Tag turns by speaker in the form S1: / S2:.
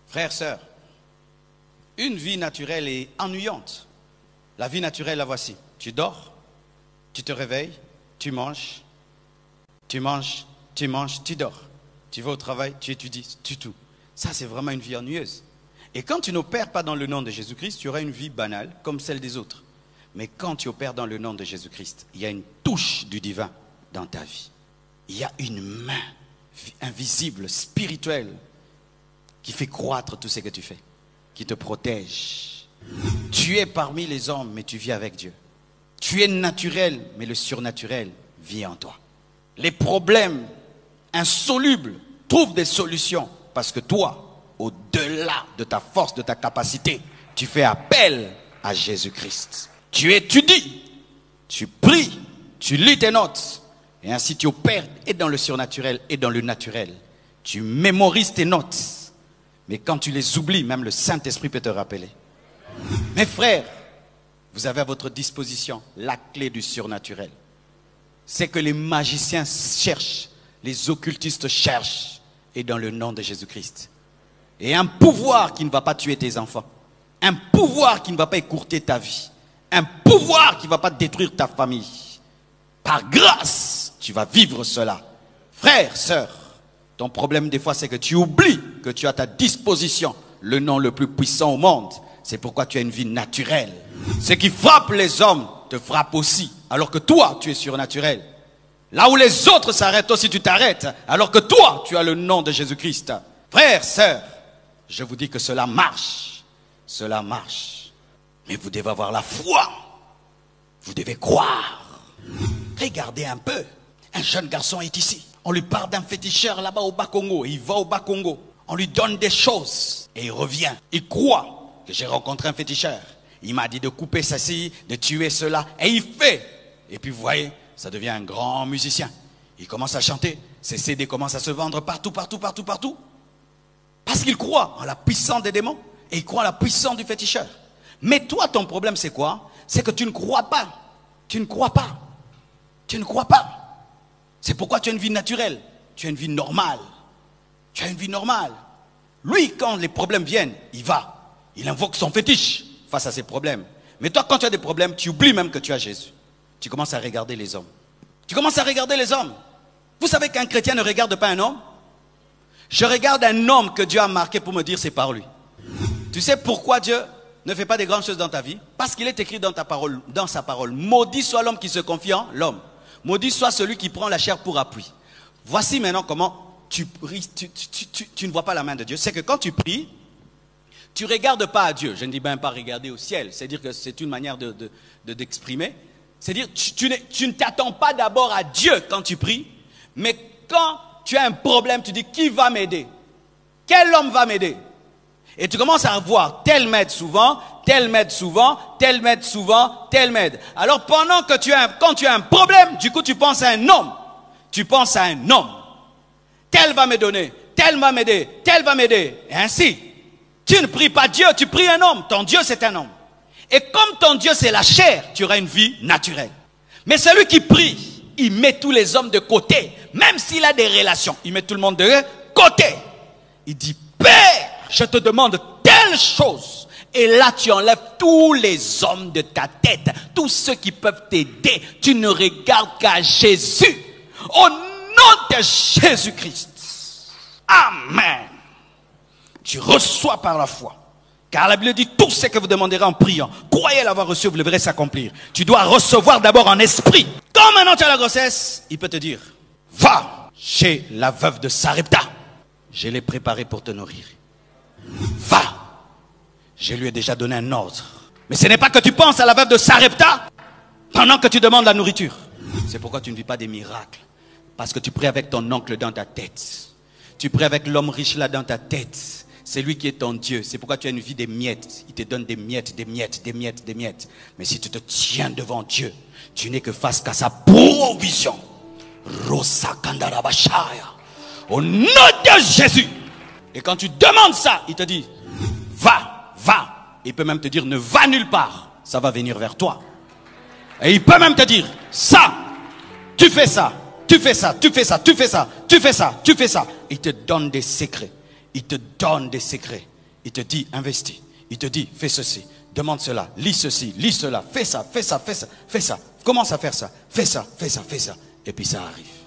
S1: Frères, sœurs, une vie naturelle est ennuyante. La vie naturelle, la voici. Tu dors, tu te réveilles, tu manges, tu manges, tu manges, tu dors. Tu vas au travail, tu étudies, tu tout. Ça, c'est vraiment une vie ennuyeuse. Et quand tu n'opères pas dans le nom de Jésus-Christ, tu auras une vie banale comme celle des autres. Mais quand tu opères dans le nom de Jésus-Christ, il y a une touche du divin dans ta vie. Il y a une main invisible, spirituelle, qui fait croître tout ce que tu fais, qui te protège. Tu es parmi les hommes, mais tu vis avec Dieu. Tu es naturel, mais le surnaturel vit en toi. Les problèmes insolubles trouvent des solutions parce que toi, au-delà de ta force, de ta capacité, tu fais appel à Jésus-Christ. Tu étudies, tu pries, tu lis tes notes et ainsi tu opères et dans le surnaturel et dans le naturel. Tu mémorises tes notes, mais quand tu les oublies, même le Saint-Esprit peut te rappeler. Mes frères, vous avez à votre disposition la clé du surnaturel. C'est que les magiciens cherchent, les occultistes cherchent, et dans le nom de Jésus-Christ. Et un pouvoir qui ne va pas tuer tes enfants, un pouvoir qui ne va pas écourter ta vie, un pouvoir qui ne va pas détruire ta famille. Par grâce, tu vas vivre cela. Frère, sœur, ton problème des fois c'est que tu oublies que tu as à ta disposition le nom le plus puissant au monde. C'est pourquoi tu as une vie naturelle. Ce qui frappe les hommes te frappe aussi, alors que toi, tu es surnaturel. Là où les autres s'arrêtent, aussi tu t'arrêtes, alors que toi, tu as le nom de Jésus-Christ. Frères, sœurs, je vous dis que cela marche. Cela marche. Mais vous devez avoir la foi. Vous devez croire. Regardez un peu. Un jeune garçon est ici. On lui parle d'un féticheur là-bas au Bas-Congo. Il va au Bas-Congo. On lui donne des choses. Et il revient. Il croit que j'ai rencontré un féticheur. Il m'a dit de couper ceci, de tuer cela. Et il fait. Et puis vous voyez, ça devient un grand musicien. Il commence à chanter. Ses CD commencent à se vendre partout, partout, partout, partout. Parce qu'il croit en la puissance des démons. Et il croit en la puissance du féticheur. Mais toi, ton problème, c'est quoi? C'est que tu ne crois pas. Tu ne crois pas. Tu ne crois pas. C'est pourquoi tu as une vie naturelle. Tu as une vie normale. Tu as une vie normale. Lui, quand les problèmes viennent, il va. Il invoque son fétiche face à ses problèmes. Mais toi, quand tu as des problèmes, tu oublies même que tu as Jésus. Tu commences à regarder les hommes. Tu commences à regarder les hommes. Vous savez qu'un chrétien ne regarde pas un homme? Je regarde un homme que Dieu a marqué pour me dire c'est par lui. Tu sais pourquoi Dieu ne fait pas de grandes choses dans ta vie? Parce qu'il est écrit dans ta parole, dans sa parole. Maudit soit l'homme qui se confie en l'homme. Maudit soit celui qui prend la chair pour appui. Voici maintenant comment tu pries, tu ne vois pas la main de Dieu. C'est que quand tu pries, tu ne regardes pas à Dieu. Je ne dis même pas regarder au ciel. C'est-à-dire que c'est une manière d'exprimer. C'est-à-dire tu ne t'attends pas d'abord à Dieu quand tu pries. Mais quand tu as un problème, tu dis qui va m'aider? Quel homme va m'aider? Et tu commences à voir tel m'aide souvent, tel m'aide souvent, tel m'aide souvent, tel m'aide. Alors pendant que quand tu as un problème, du coup tu penses à un homme. Tu penses à un homme. Tel va me donner, tel va m'aider, tel va m'aider. Et ainsi. Tu ne pries pas Dieu, tu pries un homme. Ton Dieu c'est un homme. Et comme ton Dieu c'est la chair, tu auras une vie naturelle. Mais celui qui prie, il met tous les hommes de côté. Même s'il a des relations, il met tout le monde de côté. Il dit, Père, je te demande telle chose. Et là, tu enlèves tous les hommes de ta tête. Tous ceux qui peuvent t'aider. Tu ne regardes qu'à Jésus. Au nom de Jésus-Christ. Amen. Tu reçois par la foi. Car la Bible dit, tout ce que vous demanderez en priant, croyez l'avoir reçu, vous le verrez s'accomplir. Tu dois recevoir d'abord en esprit. Quand maintenant tu as la grossesse, il peut te dire, va chez la veuve de Sarepta. Je l'ai préparée pour te nourrir. Va. Je lui ai déjà donné un ordre. Mais ce n'est pas que tu penses à la veuve de Sarepta pendant que tu demandes la nourriture. C'est pourquoi tu ne vis pas des miracles. Parce que tu pries avec ton oncle dans ta tête. Tu pries avec l'homme riche là dans ta tête. C'est lui qui est ton Dieu. C'est pourquoi tu as une vie des miettes. Il te donne des miettes, des miettes, des miettes, des miettes. Mais si tu te tiens devant Dieu, tu n'es que face qu'à sa provision. Rosa Kandarabashaya. Au nom de Jésus. Et quand tu demandes ça, il te dit, va, va. Il peut même te dire, ne va nulle part. Ça va venir vers toi. Et il peut même te dire, ça, tu fais ça, tu fais ça, tu fais ça, tu fais ça, tu fais ça, tu fais ça. Il te donne des secrets. Il te donne des secrets. Il te dit investis. Il te dit fais ceci, demande cela, lis ceci, lis cela, fais ça, fais ça, fais ça, fais ça. Commence à faire ça, fais ça, fais ça, fais ça. Et puis ça arrive.